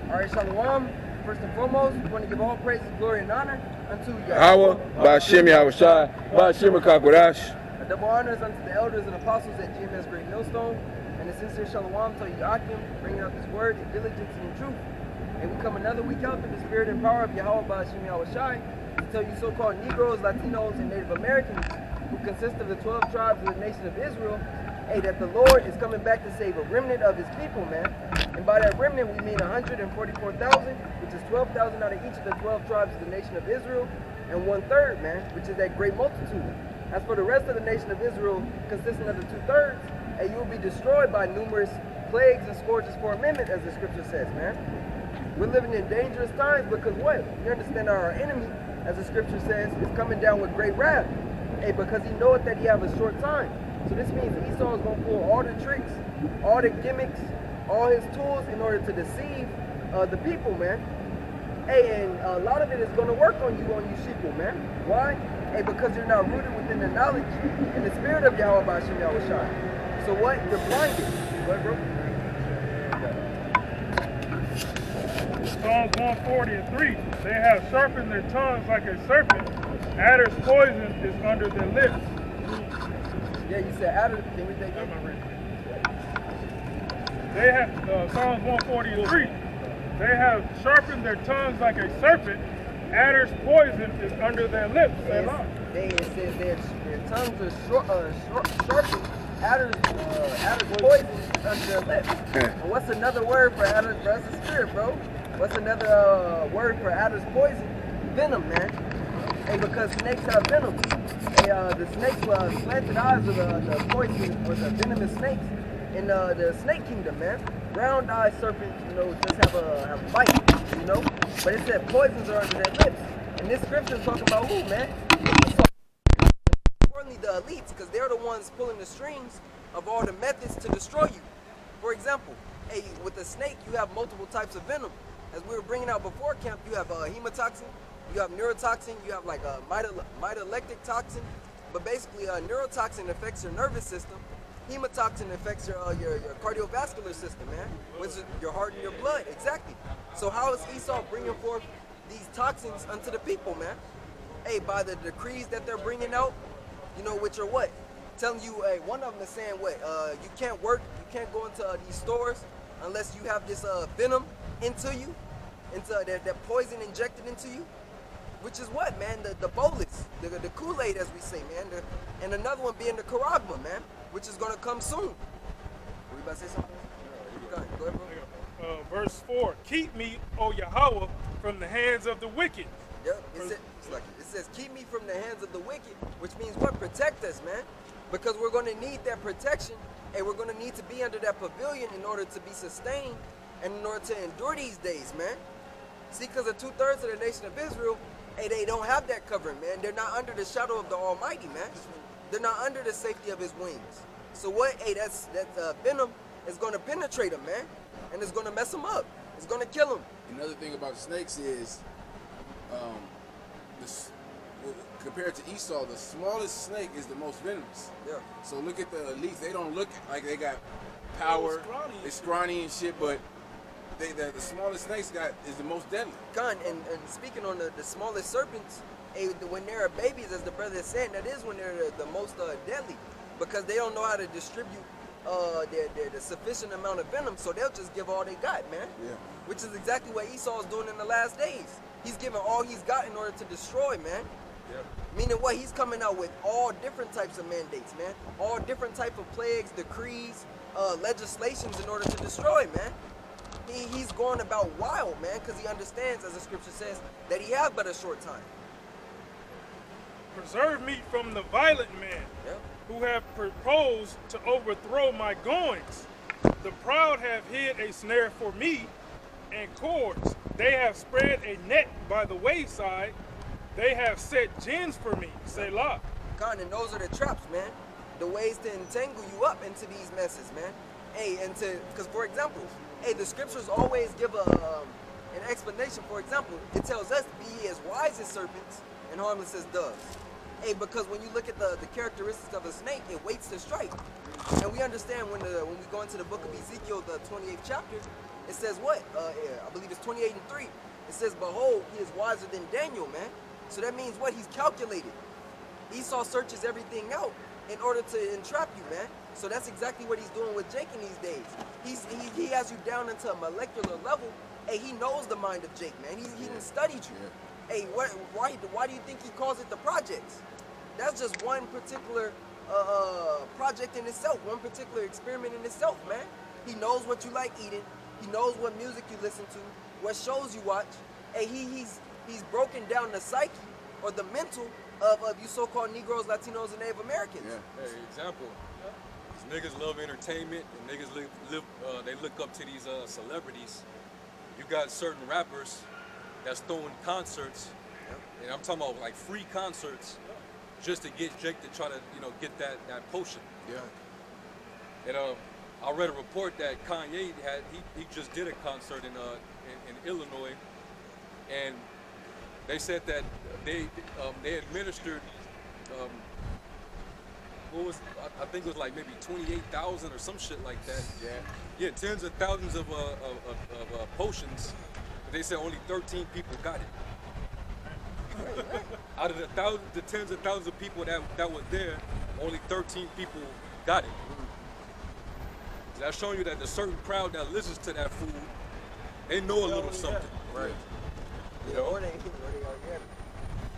Alright, Shalom. First and foremost, we want to give all praises, glory, and honor unto Yahweh, Ba'ashem Yahushai, Ba'ashem Kakwadash. Double honors unto the elders and apostles at GMS Great Millstone, and a sincere Shalom to Yakim, bringing out this word in diligence and in truth. And we come another week out through the spirit and power of Yahweh Ba'ashem Yahushai to tell you so-called Negroes, Latinos, and Native Americans, who consist of the 12 tribes of the nation of Israel, hey, that the Lord is coming back to save a remnant of his people, man. And by that remnant, we mean 144,000, which is 12,000 out of each of the 12 tribes of the nation of Israel, and 1/3, man, which is that great multitude. As for the rest of the nation of Israel, consisting of the 2/3, and you will be destroyed by numerous plagues and scourges for amendment, as the scripture says, man. We're living in dangerous times because what? You understand our enemy, as the scripture says, is coming down with great wrath. Hey, because he knoweth that he have a short time. So this means Esau is going to pull all the tricks, all the gimmicks, all his tools in order to deceive the people, man. Hey, and a lot of it is going to work on you sheeple, man. Why? Hey, because you're not rooted within the knowledge and the spirit of Yahweh Ba'ashem Yahushai. So what? You're blinded. What, bro? Psalms 140:3. They have sharpened their tongues like a serpent. Adder's poison is under their lips. Yeah, you said adder. Can we take that? They have Psalms 140:3. They have sharpened their tongues like a serpent. Adder's poison is under their lips. It says their tongues are sharpened. Adder's poison is under their lips. And what's another word for adder? That's the spirit, bro. What's another word for adder's poison? Venom, man. Hey, because snakes have venom. Hey, the snakes slanted eyes of the poison or the venomous snakes in the snake kingdom, man. Round-eyed serpents, just have a bite, But it said poisons are under their lips. And this scripture is talking about who, man? Importantly, the elites, because they're the ones pulling the strings of all the methods to destroy you. For example, hey, with the snake, you have multiple types of venom. As we were bringing out before camp, you have hemotoxin, you have neurotoxin, you have like a mitolectic toxin. But basically, neurotoxin affects your nervous system. Hemotoxin affects your cardiovascular system, man, which is your heart and your blood. Exactly. So how is Esau bringing forth these toxins unto the people, man? Hey, by the decrees that they're bringing out, which are what? Telling you, hey, one of them is saying what? You can't work, you can't go into these stores unless you have this venom into you, into that poison injected into you. Which is what, man? The bolus, the Kool-Aid, as we say, man. And another one being the Karagma, man, which is going to come soon. Were you about to say something? Go ahead, bro. Verse 4, keep me, O Yahweh, from the hands of the wicked. Yep, it says, keep me from the hands of the wicked, which means what? Protect us, man. Because we're going to need that protection, and we're going to need to be under that pavilion in order to be sustained and in order to endure these days, man. See, because of 2/3 of the nation of Israel, hey, they don't have that covering, man. They're not under the shadow of the Almighty, man. They're not under the safety of his wings. So what? Hey, that venom is going to penetrate them, man. And it's going to mess them up. It's going to kill them. Another thing about snakes is, compared to Esau, the smallest snake is the most venomous. Yeah. So look at the elites. They don't look like they got power. They're scrawny and shit, but the smallest snakes is the most deadly. And speaking on the smallest serpents, hey, when they're babies, as the brother is saying, that is when they're the most deadly, because they don't know how to distribute the sufficient amount of venom, so they'll just give all they got, man. Yeah. Which is exactly what Esau is doing in the last days. He's giving all he's got in order to destroy, man. Yeah. Meaning what? He's coming out with all different types of mandates, man. All different type of plagues, decrees, legislations in order to destroy, man. He's going about wild, man, because he understands, as the scripture says, that he has but a short time. Preserve me from the violent man, who have proposed to overthrow my goings. The proud have hid a snare for me, and cords. They have spread a net by the wayside. They have set gins for me. Selah. God, and those are the traps, man. The ways to entangle you up into these messes, man. Hey, because for example, hey, the scriptures always give an explanation. For example, it tells us, be ye as wise as serpents and harmless as doves. Hey, because when you look at the characteristics of a snake, it waits to strike. And we understand when we go into the book of Ezekiel, the 28th chapter, it says what? I believe it's 28 and 3. It says, behold, he is wiser than Daniel, man. So that means what? He's calculated. Esau searches everything out in order to entrap you, man. So that's exactly what he's doing with Jake in these days. He has you down into a molecular level. Hey, he knows the mind of Jake, man. He done studied you. Yeah. Hey, why do you think he calls it the projects? That's just one particular project in itself, one particular experiment in itself, man. He knows what you like eating. He knows what music you listen to, what shows you watch. Hey, he's broken down the psyche or the mental of you so-called Negroes, Latinos, and Native Americans. Yeah. Hey, example. These niggas love entertainment, and niggas they look up to these celebrities. You got certain rappers that's throwing concerts, and I'm talking about like free concerts, just to get Jake to try to get that potion. Yeah. And I read a report that Kanye he just did a concert in Illinois, and they said that they administered I think it was like maybe 28,000 or some shit like that. Yeah, tens of thousands of potions. But they said only 13 people got it. Out of the tens of thousands of people that were there, only 13 people got it. So that's showing you that the certain crowd that listens to that food, they know a little something. Right. You know?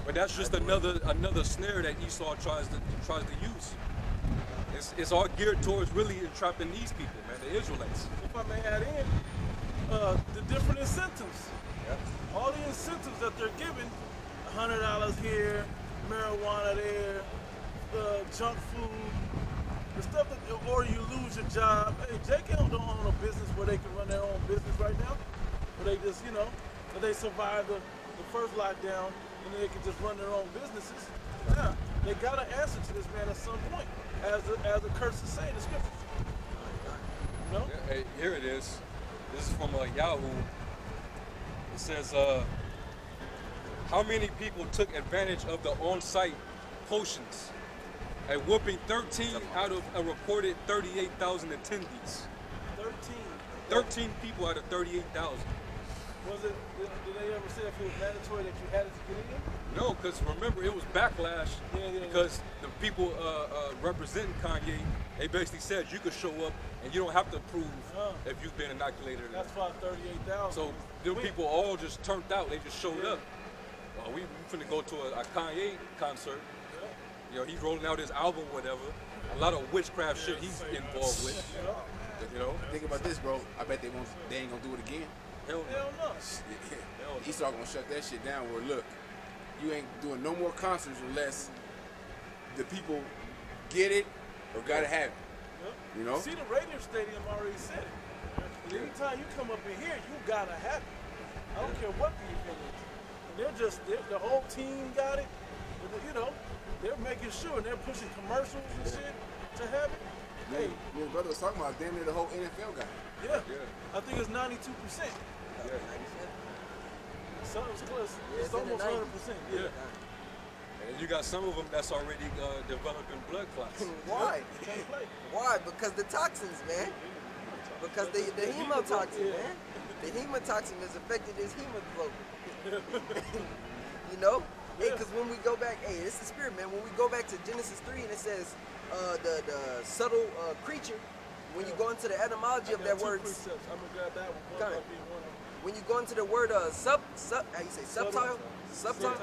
But that's just another snare that Esau tries to use. It's all geared towards really entrapping these people, man, the Israelites. If I may add in, the different incentives. Yep. All the incentives that they're giving, $100 here, marijuana there, the junk food, the stuff that, or you lose your job. Hey, JK don't own a business where they can run their own business right now. Where they just, that they survive the first lockdown and then they can just run their own businesses. Yeah, they got to answer to this man at some point, as the curses say in the scriptures. You know? Yeah, hey, here it is. This is from Yahoo. It says, how many people took advantage of the on-site potions? A whooping 13 out of a reported 38,000 attendees. 13 people out of 38,000. Was it? Did they ever say if it was mandatory that you had it to get in? No, because remember it was backlash. Because the people representing Kanye, they basically said you could show up and you don't have to prove if you've been inoculated. That's why 38,000. So them people all just turned out. They just showed up. We finna go to a Kanye concert. He's rolling out his album, whatever. A lot of witchcraft shit he's involved with. Think about this, bro. I bet they ain't gonna do it again. Hell no. Esau gonna shut that shit down. Where look, you ain't doing no more concerts unless the people get it or gotta have it. See, the radio stadium already said it. And anytime you come up in here, you gotta have it. I don't care what the event is. And the whole team got it. They're making sure and they're pushing commercials and shit to have it. Hey, your brother was talking about damn near the whole NFL got it. I think it's 92%. So it's close. It's almost 100%. Yeah. And you got some of them that's already developing blood clots. Why? Why? Because the toxins, man. Because the hemotoxin, man. The hemotoxin has affected his hemoglobin. Hey, because when we go back, it's the spirit, man. When we go back to Genesis 3 and it says the subtle creature, when you go into the etymology of that word, I'm gonna grab that one. when you go into the word how you say subtile? Subtile.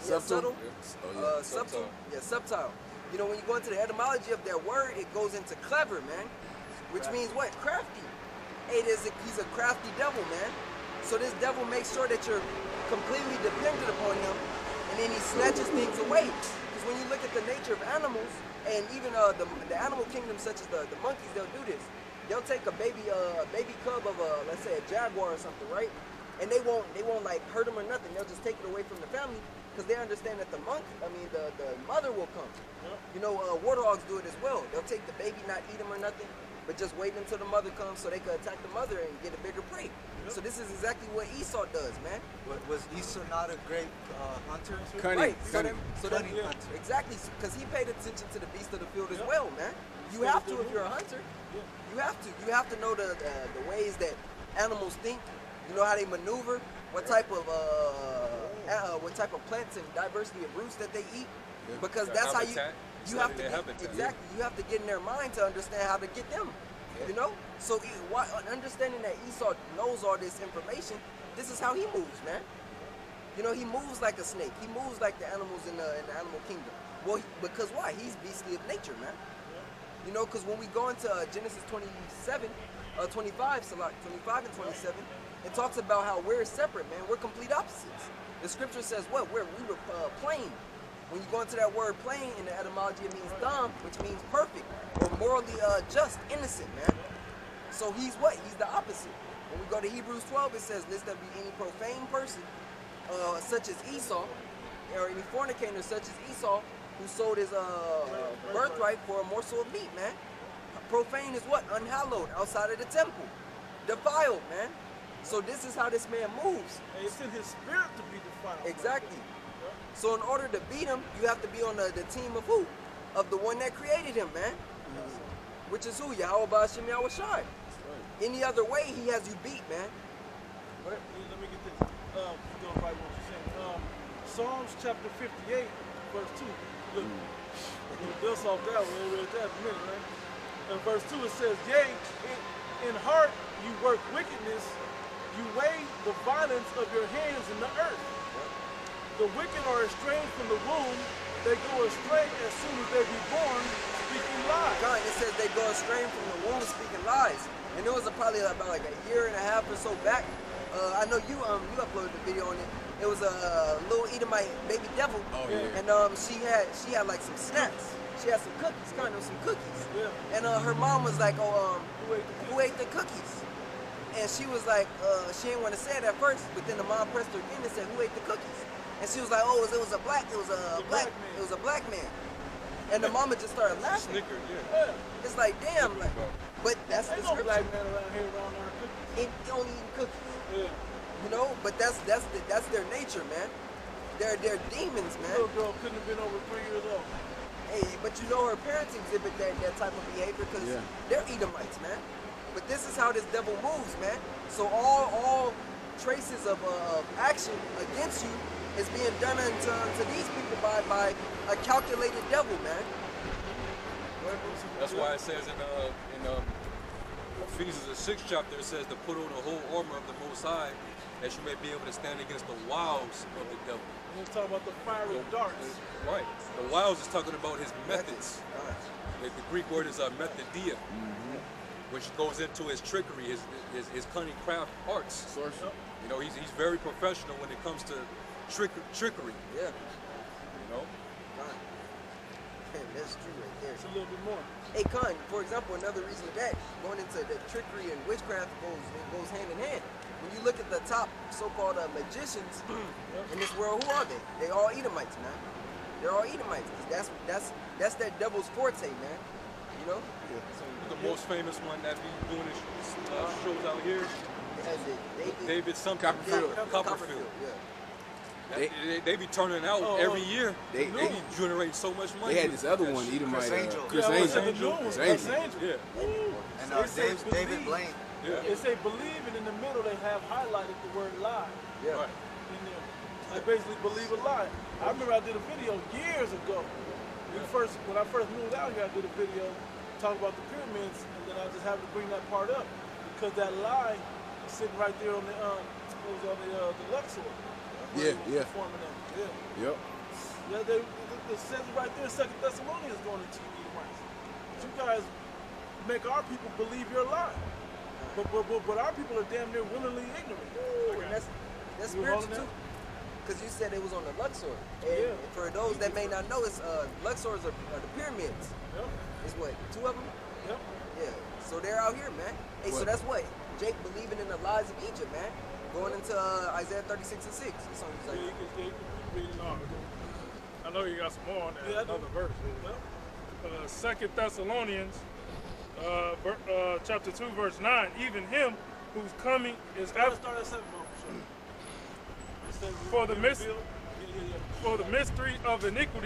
Subtle. Subtile. When you go into the etymology of that word, it goes into clever, man. Which means what? Crafty. Hey, he's a crafty devil, man. So this devil makes sure that you're completely dependent upon him, and then he snatches things away. Because when you look at the nature of animals, and even the animal kingdom, such as the monkeys, they'll do this. They'll take a baby cub of let's say a jaguar or something, right? And they won't like hurt him or nothing. They'll just take it away from the family because they understand that the mother will come. Warthogs do it as well. They'll take the baby, not eat him or nothing, but just waiting until the mother comes so they could attack the mother and get a bigger prey. So this is exactly what Esau does, man. Was Esau not a great hunter? Cunning, Right. cunning. Cunning hunter. Exactly, because he paid attention to the beast of the field as well, man. You have to if you're a hunter. You have to. You have to know the ways that animals think. You know how they maneuver. What type of plants and diversity of roots that they eat. Yeah. Because Their that's habitat. how you have to Their get, habitat. exactly. You have to get in their mind to understand how to get them. You know. So understanding that Esau knows all this information, this is how he moves, man. You know, he moves like a snake. He moves like the animals in the animal kingdom. Well, because why? He's beastly of nature, man. You know, because when we go into Genesis 25, and 27, it talks about how we're separate, man. We're complete opposites. The scripture says what? We were plain. When you go into that word plain in the etymology, it means dam, which means perfect or morally just, innocent, man. So he's what? He's the opposite. When we go to Hebrews 12, it says, lest there be any profane person such as Esau, or any fornicator such as Esau, who sold his birthright for a morsel of meat, man. Profane is what? Unhallowed, outside of the temple. Defiled, man. So this is how this man moves. And it's in his spirit to be defiled. Exactly. So in order to beat him, you have to be on the team of who? Of the one that created him, man. Which is who? Yahweh Ba'ashem Yahweh Shai. Any other way, he has you beat, man. Let me get this. You're going right what you're saying. Psalms chapter 58, verse 2. Look, we'll dust off that one. We read that in a minute, right? In verse 2 it says, yea, in heart you work wickedness, you weigh the violence of your hands in the earth. The wicked are estranged from the womb, they go astray as soon as they be born, speaking lies. God, it says they go astray from the womb speaking lies. And it was probably about like a year and a half or so back. I know you uploaded the video on it. It was a little Edomite baby devil. Oh, yeah. And she had like some snacks. She had some cookies, kind of some cookies. Yeah. And her mom was like, oh, Who ate the who ate the cookies? And she was like, she didn't want to say it at first, but then the mom pressed her again and said, who ate the cookies? And she was like, oh, it was a black man. And the mama just started laughing. Snickered, Yeah. It's like, damn, like, but that's the Ain't no scripture. black man around here around our cookies. It only eating cookies. Yeah. You know, but that's their nature, man. They're demons, man. Little girl couldn't have been over 3 years old. Hey, but you know her parents exhibit that type of behavior because they're Edomites, man. But this is how this devil moves, man. So all traces of action against you is being done to these people by a calculated devil, man. That's why it says in Ephesians the 6th chapter, it says to put on the whole armor of the Most High, that you may be able to stand against the wiles of the devil. We're talking about the fiery darts. Right. The wiles is talking about his methods. The Greek word is methodia, which goes into his trickery, his cunning craft arts. Sorcery. You know, he's very professional when it comes to trickery. Yeah. You know. That's true right there. It's a little bit more. Hey, Khan, for example, another reason that going into the trickery and witchcraft goes hand in hand. When you look at the top so-called magicians in this world, who are they? They all Edomites, man. They're all Edomites. That's that devil's forte, man. You know? The most famous one that be doing his shows out here, As it David something. Copperfield. Yeah. They be turning out every year. They They be generating so much money. They had this other one, Edomite. Chris Yeah, Angel. the new one. Chris Chris Angel. Angel. Yeah. Ooh. And They say David believe. Blaine. Yeah. They say believe, and in the middle they have highlighted the word lie. Yeah. Right. In there. I basically believe a lie. I remember I did a video years ago. When I first moved out here, I did a video talking about the pyramids, and then I just happened to bring that part up because that lie is sitting right there on the the Luxor. Yeah. Forming them. Yeah. Yep. Yeah, it says it right there. 2 Thessalonians going into you Edomites. You guys make our people believe your lie, but our people are damn near willingly ignorant. And that's You spiritual holding too. that? Because you said it was on the Luxor. And Yeah. for those that may not know, it's Luxors are the pyramids. Yep. It's what, 2 of them? Yep. Yeah. So they're out here, man. Hey, so What? that's what Jake believing in the lies of Egypt, man. Going into Isaiah 36:6. It's on Yeah, you can read it on. I know you got some more on that. Yeah, I do. Another verse. Yep. 2 Thessalonians chapter 2, verse 9. Even him whose coming is Let's after. start at 7, Mom. Sure. It says, For the "We mis- reveal-" Yeah. For the mystery of iniquity